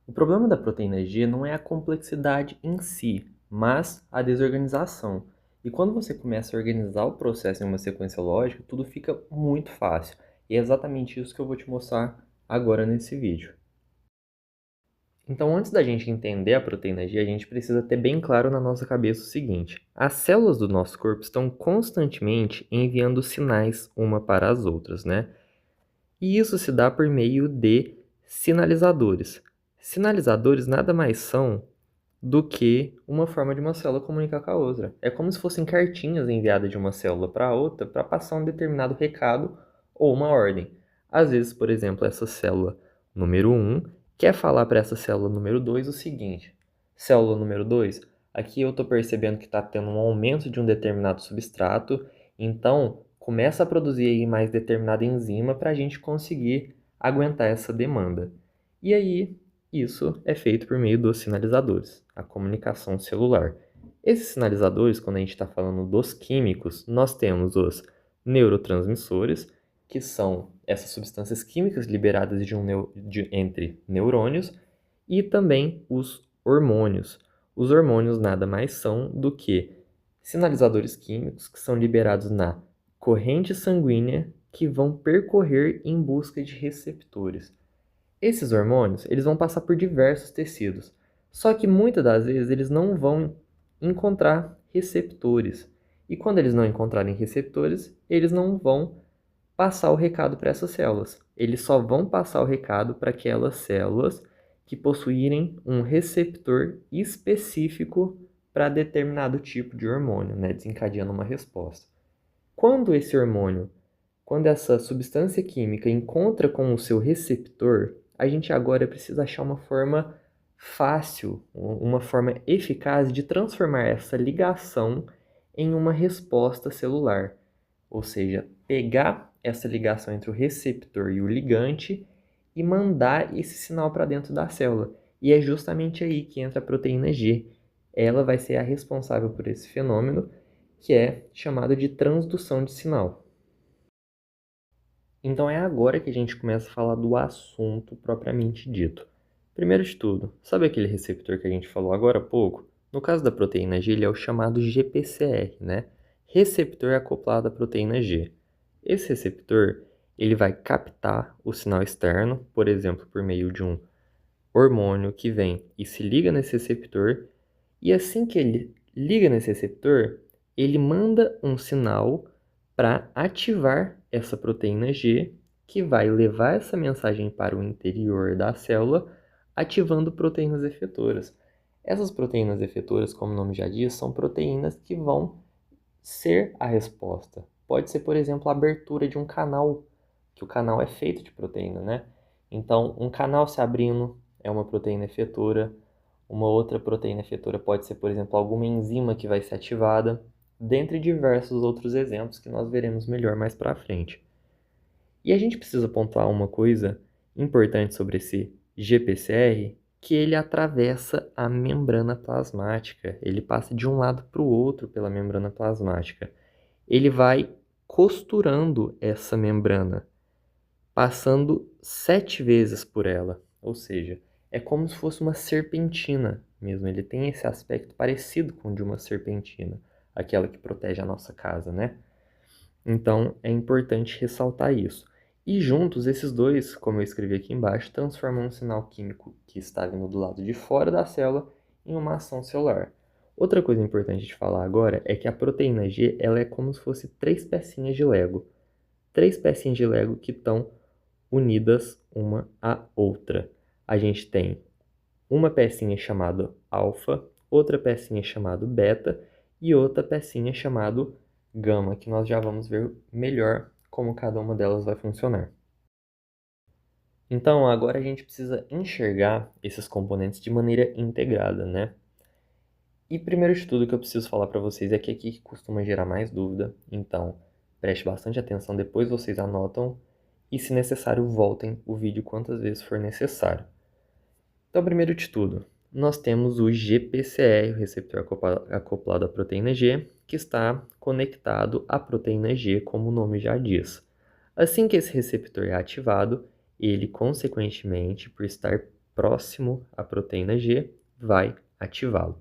O problema da proteína G não é a complexidade em si, mas a desorganização. E quando você começa a organizar o processo em uma sequência lógica, tudo fica muito fácil. E é exatamente isso que eu vou te mostrar agora nesse vídeo. Então, antes da gente entender a proteína G, a gente precisa ter bem claro na nossa cabeça o seguinte: as células do nosso corpo estão constantemente enviando sinais uma para as outras, né? E isso se dá por meio de sinalizadores. Sinalizadores nada mais são do que uma forma de uma célula comunicar com a outra. É como se fossem cartinhas enviadas de uma célula para outra para passar um determinado recado ou uma ordem. Às vezes, por exemplo, essa célula número 1 quer falar para essa célula número 2 o seguinte: célula número 2, aqui eu estou percebendo que está tendo um aumento de um determinado substrato, então começa a produzir aí mais determinada enzima para a gente conseguir aguentar essa demanda. E aí, isso é feito por meio dos sinalizadores, a comunicação celular. Esses sinalizadores, quando a gente está falando dos químicos, nós temos os neurotransmissores, que são essas substâncias químicas liberadas entre neurônios, e também os hormônios. Os hormônios nada mais são do que sinalizadores químicos que são liberados na corrente sanguínea que vão percorrer em busca de receptores. Esses hormônios, eles vão passar por diversos tecidos, só que muitas das vezes eles não vão encontrar receptores. E quando eles não encontrarem receptores, eles não vão passar o recado para essas células. Eles só vão passar o recado para aquelas células que possuírem um receptor específico para determinado tipo de hormônio, né, desencadeando uma resposta. Quando esse hormônio, quando essa substância química encontra com o seu receptor, a gente agora precisa achar uma forma fácil, uma forma eficaz de transformar essa ligação em uma resposta celular. Ou seja, pegar essa ligação entre o receptor e o ligante e mandar esse sinal para dentro da célula. E é justamente aí que entra a proteína G. Ela vai ser a responsável por esse fenômeno, que é chamado de transdução de sinal. Então é agora que a gente começa a falar do assunto propriamente dito. Primeiro de tudo, sabe aquele receptor que a gente falou agora há pouco? No caso da proteína G, ele é o chamado GPCR, né? Receptor acoplado à proteína G. Esse receptor, ele vai captar o sinal externo, por exemplo, por meio de um hormônio que vem e se liga nesse receptor, e assim que ele liga nesse receptor, ele manda um sinal para ativar essa proteína G, que vai levar essa mensagem para o interior da célula, ativando proteínas efetoras. Essas proteínas efetoras, como o nome já diz, são proteínas que vão ser a resposta. Pode ser, por exemplo, a abertura de um canal, que o canal é feito de proteína, né? Então, um canal se abrindo é uma proteína efetora. Uma outra proteína efetora pode ser, por exemplo, alguma enzima que vai ser ativada, dentre diversos outros exemplos que nós veremos melhor mais para frente. E a gente precisa pontuar uma coisa importante sobre esse GPCR, que ele atravessa a membrana plasmática, ele passa de um lado para o outro pela membrana plasmática. Ele vai costurando essa membrana, passando 7 vezes por ela, ou seja, é como se fosse uma serpentina mesmo. Ele tem esse aspecto parecido com o de uma serpentina, aquela que protege a nossa casa, né? Então é importante ressaltar isso. E juntos, esses dois, como eu escrevi aqui embaixo, transformam um sinal químico que está vindo do lado de fora da célula em uma ação celular. Outra coisa importante de falar agora é que a proteína G ela é como se fosse 3 pecinhas de Lego. 3 pecinhas de Lego que estão unidas uma à outra. A gente tem uma pecinha chamada alfa, outra pecinha chamada beta e outra pecinha chamada gama, que nós já vamos ver melhor como cada uma delas vai funcionar. Então, agora a gente precisa enxergar esses componentes de maneira integrada, né? E primeiro de tudo que eu preciso falar para vocês é que aqui que costuma gerar mais dúvida, então preste bastante atenção, depois vocês anotam e, se necessário, voltem o vídeo quantas vezes for necessário. Então, primeiro de tudo, nós temos o GPCR, o receptor acoplado à proteína G, que está conectado à proteína G, como o nome já diz. Assim que esse receptor é ativado, ele, consequentemente, por estar próximo à proteína G, vai ativá-lo.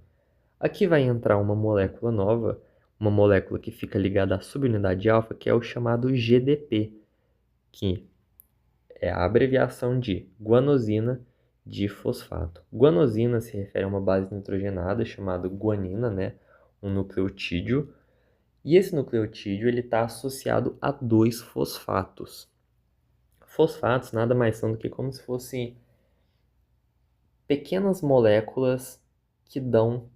Aqui vai entrar uma molécula nova, uma molécula que fica ligada à subunidade alfa, que é o chamado GDP, que é a abreviação de guanosina difosfato. Guanosina se refere a uma base nitrogenada chamada guanina, né? Um nucleotídeo. E esse nucleotídeo está associado a 2 fosfatos. Fosfatos nada mais são do que como se fossem pequenas moléculas que dão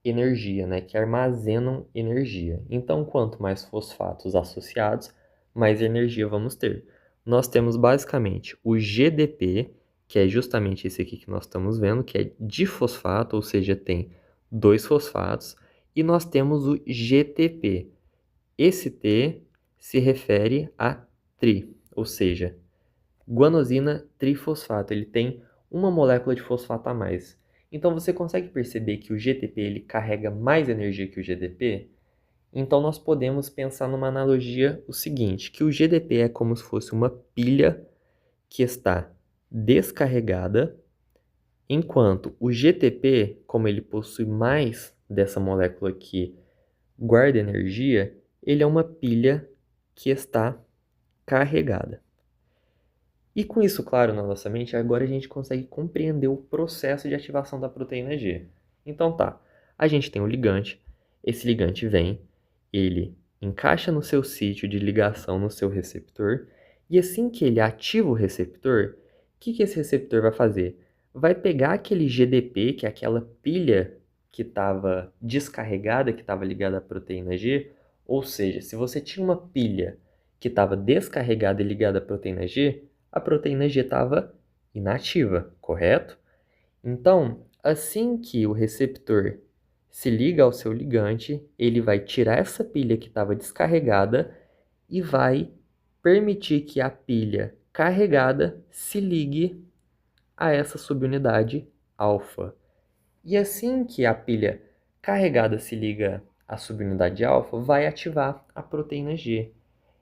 energia, né? Que armazenam energia. Então, quanto mais fosfatos associados, mais energia vamos ter. Nós temos basicamente o GDP, que é justamente esse aqui que nós estamos vendo, que é difosfato, ou seja, tem 2 fosfatos, e nós temos o GTP. Esse T se refere a tri, ou seja, guanosina trifosfato. Ele tem uma molécula de fosfato a mais. Então você consegue perceber que o GTP ele carrega mais energia que o GDP? Então nós podemos pensar numa analogia o seguinte, que o GDP é como se fosse uma pilha que está descarregada, enquanto o GTP, como ele possui mais dessa molécula que guarda energia, ele é uma pilha que está carregada. E com isso claro na nossa mente, agora a gente consegue compreender o processo de ativação da proteína G. Então tá, a gente tem um ligante, esse ligante vem, ele encaixa no seu sítio de ligação no seu receptor, e assim que ele ativa o receptor, o que esse receptor vai fazer? Vai pegar aquele GDP, que é aquela pilha que estava descarregada, que estava ligada à proteína G, ou seja, se você tinha uma pilha que estava descarregada e ligada à proteína G, a proteína G estava inativa, correto? Então, assim que o receptor se liga ao seu ligante, ele vai tirar essa pilha que estava descarregada e vai permitir que a pilha carregada se ligue a essa subunidade alfa. E assim que a pilha carregada se liga à subunidade alfa, vai ativar a proteína G.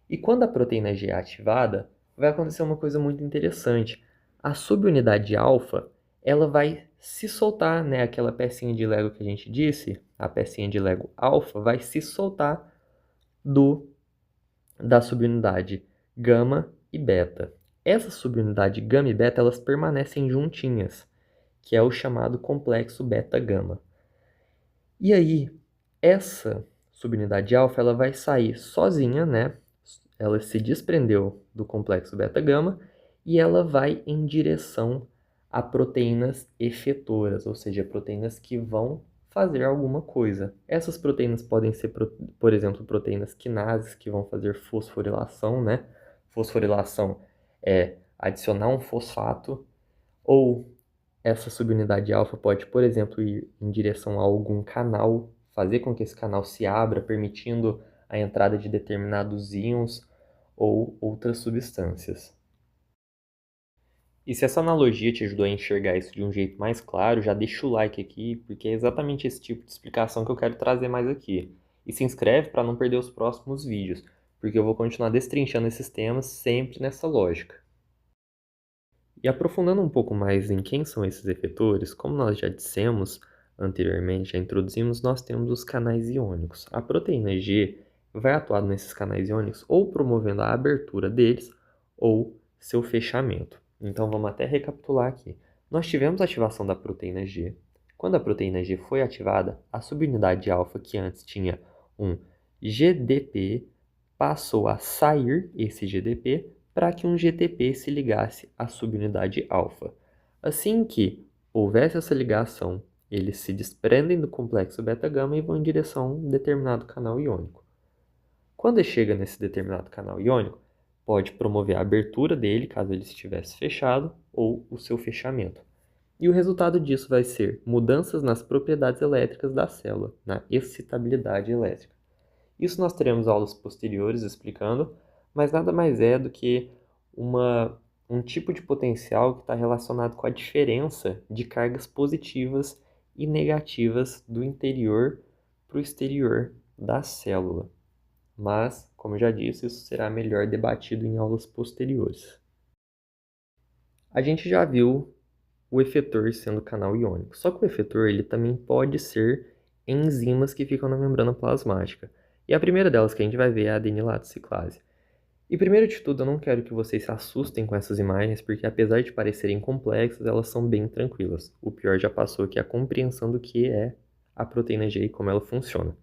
E quando a proteína G é ativada, vai acontecer uma coisa muito interessante. A subunidade alfa, ela vai se soltar, né? Aquela pecinha de Lego que a gente disse, a pecinha de Lego alfa vai se soltar da subunidade gama e beta. Essa subunidade gama e beta, elas permanecem juntinhas, que é o chamado complexo beta-gama. E aí, essa subunidade alfa, ela vai sair sozinha, né? Ela se desprendeu do complexo beta-gama e ela vai em direção a proteínas efetoras, ou seja, proteínas que vão fazer alguma coisa. Essas proteínas podem ser, por exemplo, proteínas quinases que vão fazer fosforilação, né? Fosforilação é adicionar um fosfato, ou essa subunidade alfa pode, por exemplo, ir em direção a algum canal, fazer com que esse canal se abra, permitindo a entrada de determinados íons ou outras substâncias. E se essa analogia te ajudou a enxergar isso de um jeito mais claro, já deixa o like aqui, porque é exatamente esse tipo de explicação que eu quero trazer mais aqui. E se inscreve para não perder os próximos vídeos, porque eu vou continuar destrinchando esses temas sempre nessa lógica. E aprofundando um pouco mais em quem são esses efetores, como nós já dissemos anteriormente, já introduzimos, nós temos os canais iônicos. A proteína G vai atuar nesses canais iônicos ou promovendo a abertura deles ou seu fechamento. Então vamos até recapitular aqui. Nós tivemos a ativação da proteína G. Quando a proteína G foi ativada, a subunidade alfa, que antes tinha um GDP, passou a sair esse GDP para que um GTP se ligasse à subunidade alfa. Assim que houvesse essa ligação, eles se desprendem do complexo beta-gama e vão em direção a um determinado canal iônico. Quando chega nesse determinado canal iônico, pode promover a abertura dele, caso ele estivesse fechado, ou o seu fechamento. E o resultado disso vai ser mudanças nas propriedades elétricas da célula, na excitabilidade elétrica. Isso nós teremos aulas posteriores explicando, mas nada mais é do que um tipo de potencial que está relacionado com a diferença de cargas positivas e negativas do interior para o exterior da célula. Mas, como eu já disse, isso será melhor debatido em aulas posteriores. A gente já viu o efetor sendo canal iônico. Só que o efetor ele também pode ser enzimas que ficam na membrana plasmática. E a primeira delas que a gente vai ver é a adenilato ciclase. E primeiro de tudo, eu não quero que vocês se assustem com essas imagens, porque apesar de parecerem complexas, elas são bem tranquilas. O pior já passou, que é a compreensão do que é a proteína G e como ela funciona.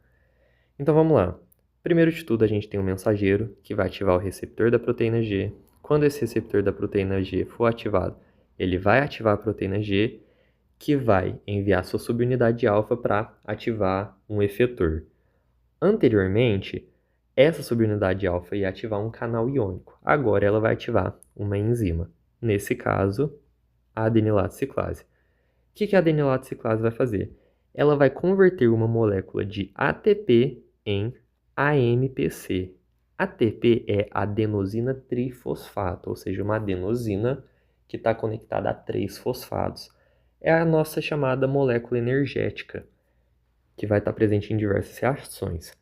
Então vamos lá. Primeiro de tudo, a gente tem um mensageiro que vai ativar o receptor da proteína G. Quando esse receptor da proteína G for ativado, ele vai ativar a proteína G, que vai enviar sua subunidade alfa para ativar um efetor. Anteriormente, essa subunidade alfa ia ativar um canal iônico. Agora ela vai ativar uma enzima. Nesse caso, a adenilato ciclase. O que a adenilato ciclase vai fazer? Ela vai converter uma molécula de ATP em AMPC. ATP é adenosina trifosfato, ou seja, uma adenosina que está conectada a 3 fosfados. É a nossa chamada molécula energética, que vai estar presente em diversas reações.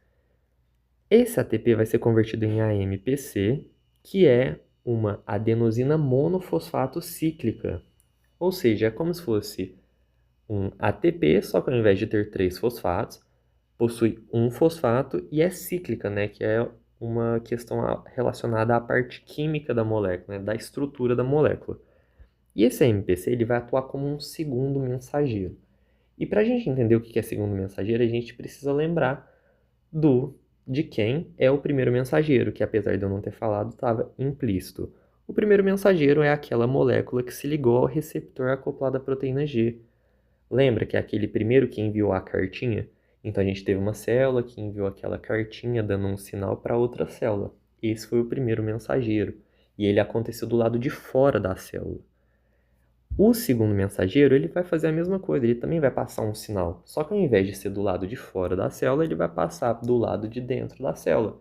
Esse ATP vai ser convertido em AMPC, que é uma adenosina monofosfato cíclica. Ou seja, é como se fosse um ATP, só que ao invés de ter 3 fosfatos, possui um fosfato e é cíclica, né? Que é uma questão relacionada à parte química da molécula, né? Da estrutura da molécula. E esse AMPC ele vai atuar como um segundo mensageiro. E para a gente entender o que é segundo mensageiro, a gente precisa lembrar de quem é o primeiro mensageiro, que apesar de eu não ter falado, estava implícito. O primeiro mensageiro é aquela molécula que se ligou ao receptor acoplado à proteína G. Lembra que é aquele primeiro que enviou a cartinha? Então a gente teve uma célula que enviou aquela cartinha dando um sinal para outra célula. Esse foi o primeiro mensageiro. E ele aconteceu do lado de fora da célula. O segundo mensageiro, ele vai fazer a mesma coisa, ele também vai passar um sinal. Só que ao invés de ser do lado de fora da célula, ele vai passar do lado de dentro da célula.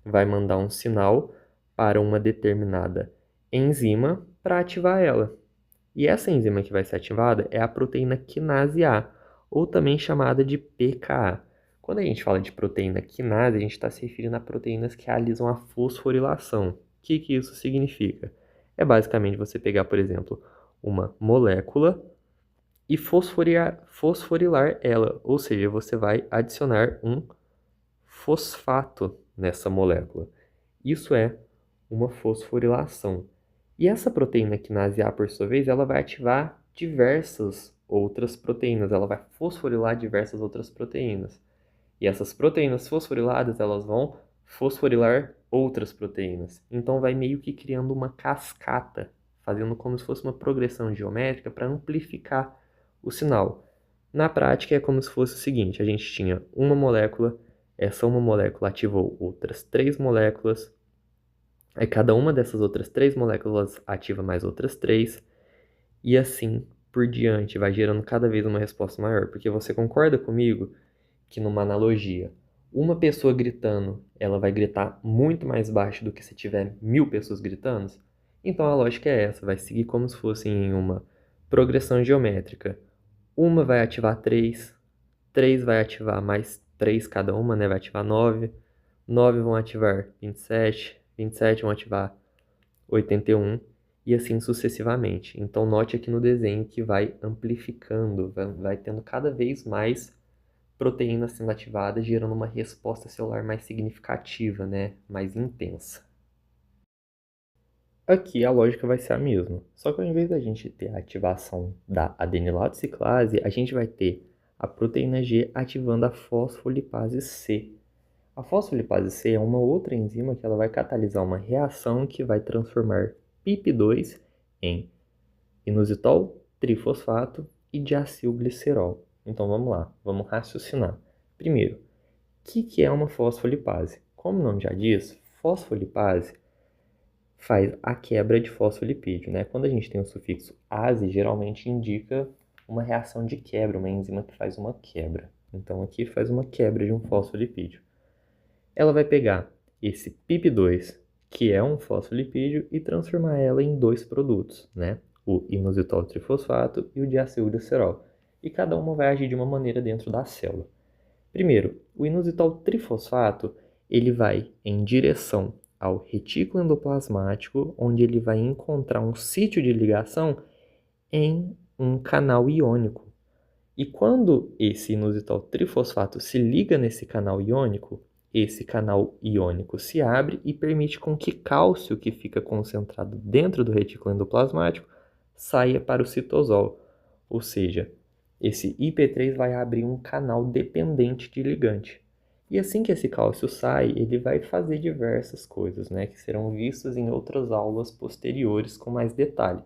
Vai mandar um sinal para uma determinada enzima para ativar ela. E essa enzima que vai ser ativada é a proteína quinase A, ou também chamada de pKa. Quando a gente fala de proteína quinase, a gente está se referindo a proteínas que realizam a fosforilação. O que isso significa? É basicamente você pegar, por exemplo, uma molécula e fosforilar ela, ou seja, você vai adicionar um fosfato nessa molécula. Isso é uma fosforilação. E essa proteína quinase A, por sua vez, ela vai ativar diversas outras proteínas, ela vai fosforilar diversas outras proteínas. E essas proteínas fosforiladas, elas vão fosforilar outras proteínas. Então vai meio que criando uma cascata, fazendo como se fosse uma progressão geométrica para amplificar o sinal. Na prática é como se fosse o seguinte, a gente tinha uma molécula, essa uma molécula ativou outras 3 moléculas, aí cada uma dessas outras 3 moléculas ativa mais outras 3, e assim por diante, vai gerando cada vez uma resposta maior, porque você concorda comigo que numa analogia, uma pessoa gritando, ela vai gritar muito mais baixo do que se tiver 1000 pessoas gritando? Então a lógica é essa, vai seguir como se fosse em uma progressão geométrica. Uma vai ativar 3, 3 vai ativar mais 3 cada uma, né? Vai ativar 9, 9 vão ativar 27, 27 vão ativar 81 e assim sucessivamente. Então note aqui no desenho que vai amplificando, vai tendo cada vez mais proteínas sendo ativadas, gerando uma resposta celular mais significativa, né? Mais intensa. Aqui a lógica vai ser a mesma, só que ao invés da gente ter a ativação da adenilato ciclase, a gente vai ter a proteína G ativando a fosfolipase C. A fosfolipase C é uma outra enzima que ela vai catalisar uma reação que vai transformar PIP2 em inositol trifosfato e diacilglicerol. Então vamos lá, vamos raciocinar. Primeiro, o que é uma fosfolipase? Como o nome já diz, fosfolipase faz a quebra de fosfolipídio, né? Quando a gente tem o sufixo ase, geralmente indica uma reação de quebra, uma enzima que faz uma quebra. Então aqui faz uma quebra de um fosfolipídio. Ela vai pegar esse PIP2, que é um fosfolipídio, e transformar ela em 2 produtos, né? O inositol trifosfato e o diacilglicerol. E cada uma vai agir de uma maneira dentro da célula. Primeiro, o inositol trifosfato, ele vai em direção ao retículo endoplasmático, onde ele vai encontrar um sítio de ligação em um canal iônico. E quando esse inositol trifosfato se liga nesse canal iônico, esse canal iônico se abre e permite com que cálcio que fica concentrado dentro do retículo endoplasmático saia para o citosol. Ou seja, esse IP3 vai abrir um canal dependente de ligante. E assim que esse cálcio sai, ele vai fazer diversas coisas, né, que serão vistas em outras aulas posteriores com mais detalhe.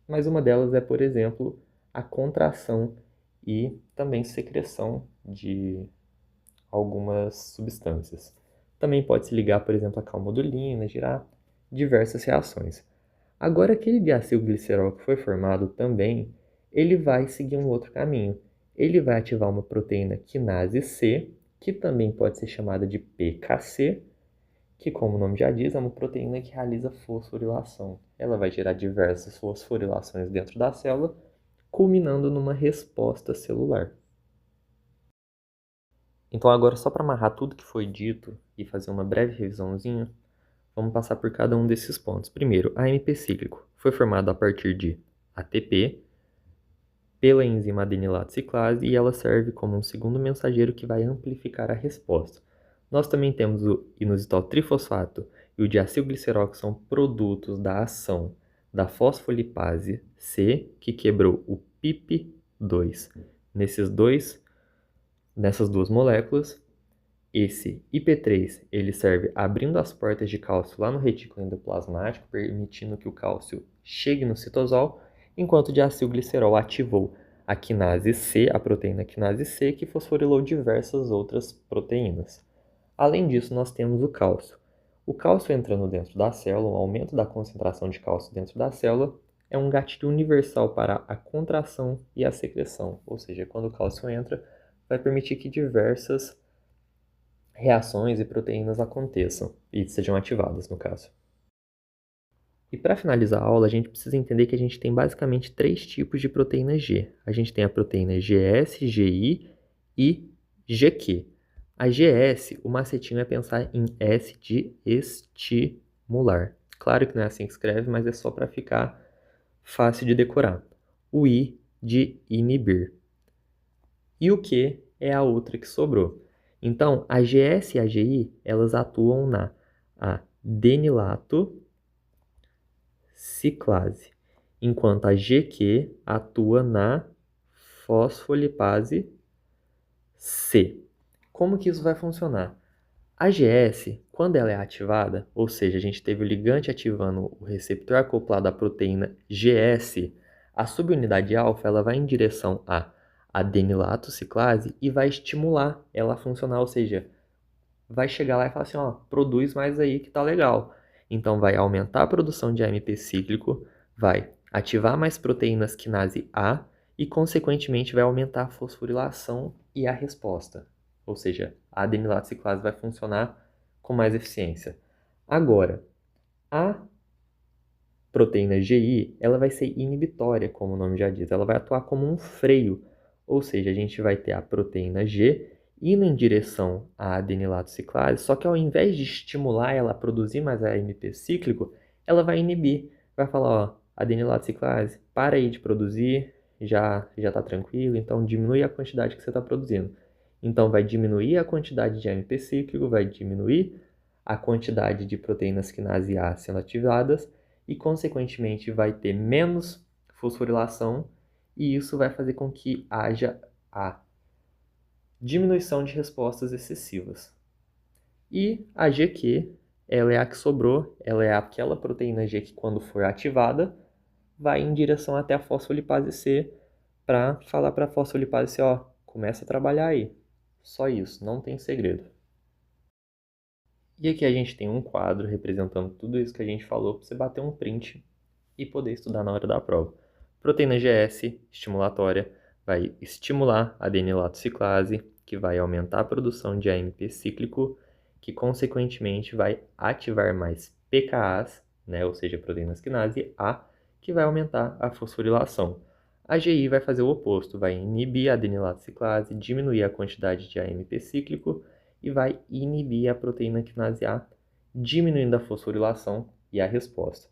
Mas uma delas é, por exemplo, a contração e também secreção de algumas substâncias. Também pode se ligar, por exemplo, a calmodulina, gerar diversas reações. Agora, aquele diacilglicerol que foi formado também, ele vai seguir um outro caminho. Ele vai ativar uma proteína quinase C, que também pode ser chamada de PKC, que, como o nome já diz, é uma proteína que realiza fosforilação. Ela vai gerar diversas fosforilações dentro da célula, culminando numa resposta celular. Então, agora, só para amarrar tudo que foi dito e fazer uma breve revisãozinha, vamos passar por cada um desses pontos. Primeiro, AMP cíclico foi formado a partir de ATP pela enzima adenilato ciclase e ela serve como um segundo mensageiro que vai amplificar a resposta. Nós também temos o inositol trifosfato e o diacilglicerol, que são produtos da ação da fosfolipase C, que quebrou o PIP2 nessas duas moléculas. Esse IP3 ele serve abrindo as portas de cálcio lá no retículo endoplasmático, permitindo que o cálcio chegue no citosol, enquanto o diacilglicerol ativou a quinase C, a proteína quinase C, que fosforilou diversas outras proteínas. Além disso, nós temos o cálcio. O cálcio entrando dentro da célula, o aumento da concentração de cálcio dentro da célula, é um gatilho universal para a contração e a secreção, ou seja, quando o cálcio entra, vai permitir que diversas reações e proteínas aconteçam e sejam ativadas, no caso. E para finalizar a aula, a gente precisa entender que a gente tem basicamente três tipos de proteína G. A gente tem a proteína GS, GI e GQ. A GS, o macetinho é pensar em S de estimular. Claro que não é assim que escreve, mas é só para ficar fácil de decorar. O I de inibir. E o Q é a outra que sobrou. Então, a GS e a GI, elas atuam na adenilato ciclase, enquanto a GQ atua na fosfolipase C. Como que isso vai funcionar? A GS, quando ela é ativada, ou seja, a gente teve o ligante ativando o receptor acoplado à proteína GS, a subunidade alfa ela vai em direção a adenilato ciclase e vai estimular ela a funcionar, ou seja, vai chegar lá e falar assim, ó, produz mais aí que tá legal. Então vai aumentar a produção de AMP cíclico, vai ativar mais proteínas quinase A e consequentemente vai aumentar a fosforilação e a resposta. Ou seja, a adenilato ciclase vai funcionar com mais eficiência. Agora, a proteína GI, ela vai ser inibitória, como o nome já diz. Ela vai atuar como um freio. Ou seja, a gente vai ter a proteína G indo em direção à adenilato ciclase, só que ao invés de estimular ela a produzir mais AMP cíclico, ela vai inibir. Vai falar, ó, adenilato ciclase, para aí de produzir, já está tranquilo, então diminui a quantidade que você está produzindo. Então vai diminuir a quantidade de AMP cíclico, vai diminuir a quantidade de proteínas quinase A sendo ativadas e, consequentemente, vai ter menos fosforilação e isso vai fazer com que haja a diminuição de respostas excessivas. E a GQ, ela é a que sobrou, ela é aquela proteína G que, quando for ativada, vai em direção até a fosfolipase C para falar para a fosfolipase C, ó, começa a trabalhar aí. Só isso, não tem segredo. E aqui a gente tem um quadro representando tudo isso que a gente falou para você bater um print e poder estudar na hora da prova. Proteína GS estimulatória vai estimular a adenilato ciclase, que vai aumentar a produção de AMP cíclico, que consequentemente vai ativar mais PKAs, né, ou seja, proteínas quinase A, que vai aumentar a fosforilação. A GI vai fazer o oposto, vai inibir a adenilato ciclase, diminuir a quantidade de AMP cíclico e vai inibir a proteína quinase A, diminuindo a fosforilação e a resposta.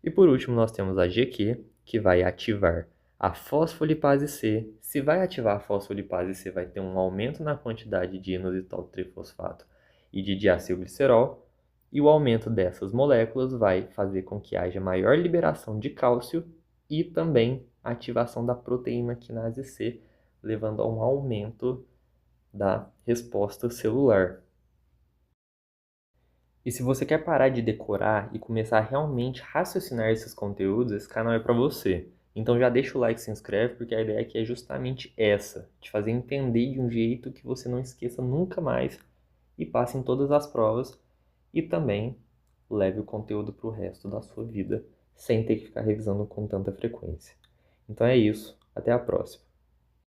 E por último, nós temos a GQ, que vai ativar a fosfolipase C. Se vai ativar a fosfolipase C, vai ter um aumento na quantidade de inositol trifosfato e de diacilglicerol, e o aumento dessas moléculas vai fazer com que haja maior liberação de cálcio e também ativação da proteína quinase C, levando a um aumento da resposta celular. E se você quer parar de decorar e começar a realmente raciocinar esses conteúdos, esse canal é para você. Então já deixa o like e se inscreve, porque a ideia aqui é justamente essa, te fazer entender de um jeito que você não esqueça nunca mais e passe em todas as provas e também leve o conteúdo para o resto da sua vida, sem ter que ficar revisando com tanta frequência. Então é isso, até a próxima.